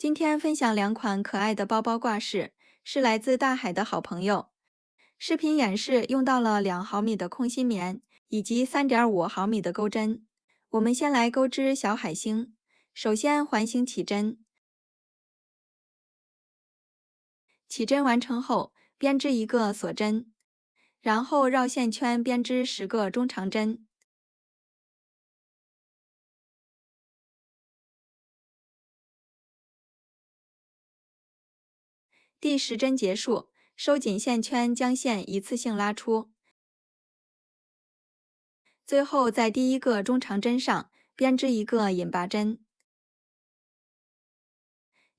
今天分享两款可爱的包包挂饰，是来自大海的好朋友。视频演示用到了2毫米的空心棉以及3.5毫米的钩针。我们先来钩织小海星，首先环形起针，起针完成后编织一个锁针，然后绕线圈编织10个中长针。第10针结束，收紧线圈，将线一次性拉出。最后在第一个中长针上编织一个引拔针。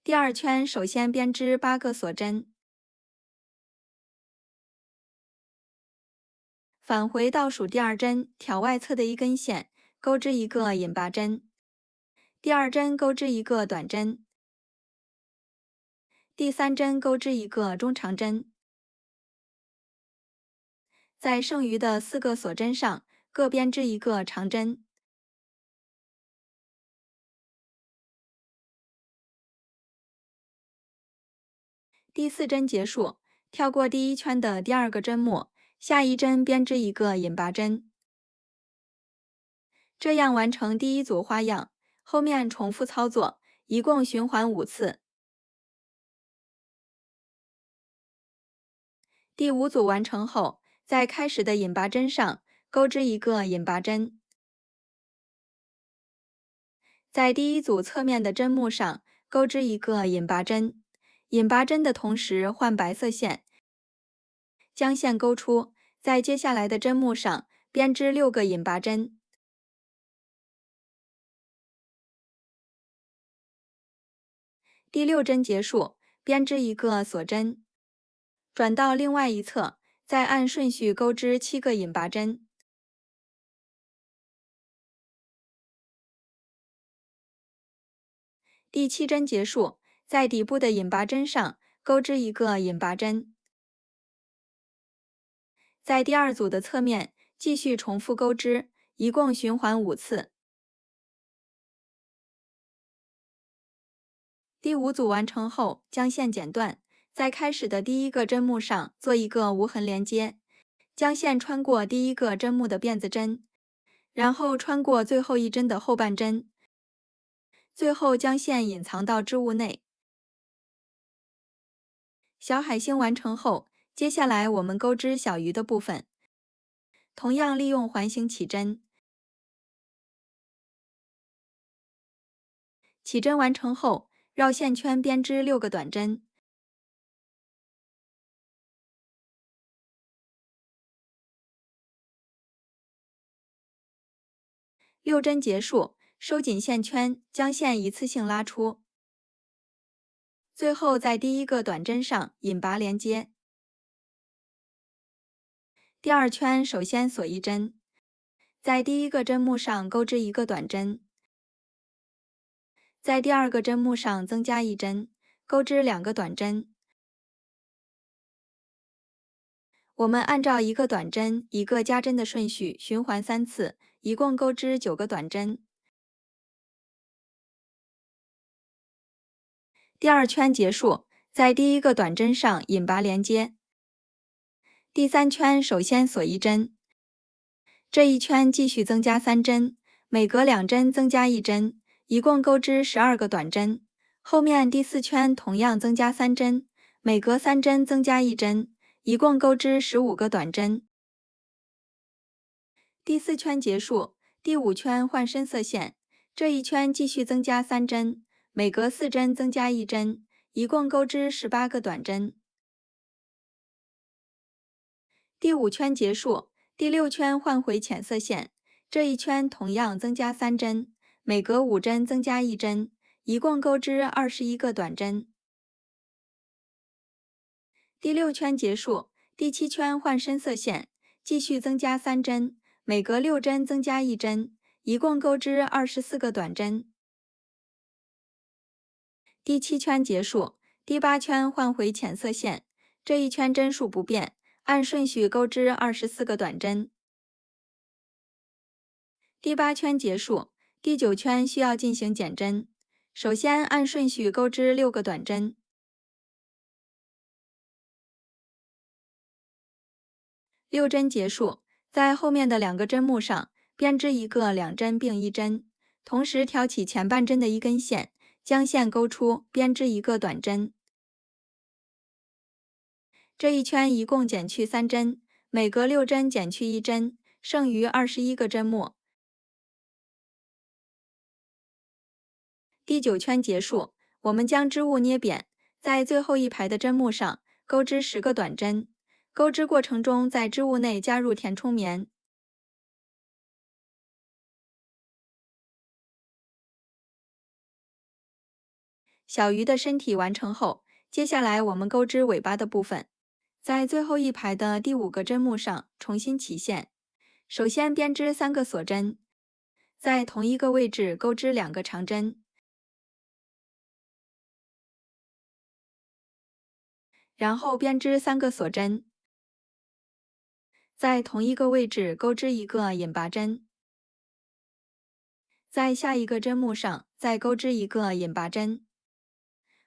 第2圈首先编织8个锁针，返回倒数第2针，挑外侧的一根线，钩织一个引拔针。第2针钩织一个短针，第3针钩织一个中长针。在剩余的4个锁针上各编织一个长针。第4针结束，跳过第1圈的第2个针目，下一针编织一个引拔针。这样完成第1组花样，后面重复操作，一共循环5次。第5组完成后，在开始的引拔针上钩织一个引拔针，在第1组侧面的针目上钩织一个引拔针。引拔针的同时换白色线，将线勾出，在接下来的针目上编织6个引拔针。第6针结束，编织一个锁针，转到另外一侧，再按顺序钩织7个引拔针。第7针结束，在底部的引拔针上钩织一个引拔针。在第2组的侧面继续重复钩织，一共循环5次。第5组完成后，将线剪断，在开始的第1个针目上做一个无痕连接，将线穿过第1个针目的辫子针，然后穿过最后一针的后半针，最后将线隐藏到织物内。小海星完成后，接下来我们钩织小鱼的部分，同样利用环形起针。起针完成后，绕线圈编织6个短针。6针结束，收紧线圈，将线一次性拉出。最后在第1个短针上引拔连接。第2圈首先锁一针，在第1个针目上钩织一个短针，在第2个针目上增加一针，钩织2个短针。我们按照1个短针1个加针的顺序循环3次，一共钩织9个短针。第2圈结束，在第1个短针上引拔连接。第3圈首先锁一针，这一圈继续增加3针，每隔2针增加1针，一共钩织12个短针。后面第4圈同样增加3针，每隔3针增加1针，一共钩织15个短针。第4圈结束，第5圈换深色线，这一圈继续增加3针，每隔4针增加1针，一共钩织18个短针。第5圈结束，第6圈换回浅色线，这一圈同样增加3针，每隔5针增加1针，一共钩织21个短针。第6圈结束，第7圈换深色线，继续增加3针，每隔6针增加1针，一共钩织24个短针。第7圈结束，第8圈换回浅色线，这一圈针数不变，按顺序钩织24个短针。第8圈结束，第9圈需要进行减针，首先按顺序钩织6个短针，6针结束，在后面的2个针目上编织一个2针并1针，同时挑起前半针的一根线，将线勾出，编织一个短针。这一圈一共减去3针，每隔6针减去1针，剩余21个针目。第9圈结束，我们将织物捏扁，在最后一排的针目上钩织10个短针。钩织过程中，在织物内加入填充棉。小鱼的身体完成后，接下来我们钩织尾巴的部分。在最后一排的第5个针目上重新起线，首先编织3个锁针，在同一个位置钩织2个长针，然后编织3个锁针，在同一个位置钩织一个引拔针，在下一个针目上再钩织一个引拔针，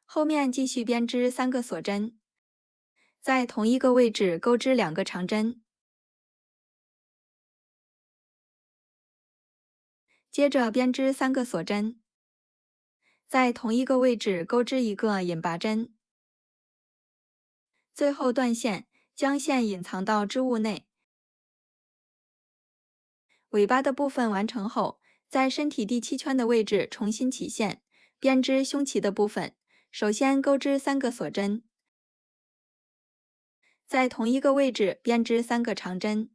后面继续编织3个锁针，在同一个位置钩织2个长针，接着编织3个锁针，在同一个位置钩织一个引拔针，最后断线，将线隐藏到织物内。尾巴的部分完成后，在身体第7圈的位置重新起线，编织胸鳍的部分。首先钩织3个锁针，在同一个位置编织3个长针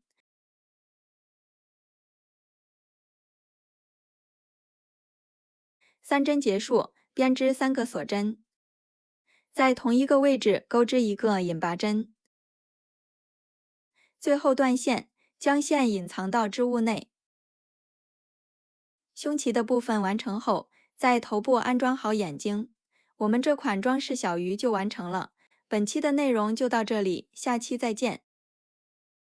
，3针结束，编织3个锁针，在同一个位置钩织一个引拔针，最后断线，将线隐藏到织物内。胸鳍的部分完成后，在头部安装好眼睛，我们这款装饰小鱼就完成了。本期的内容就到这里，下期再见。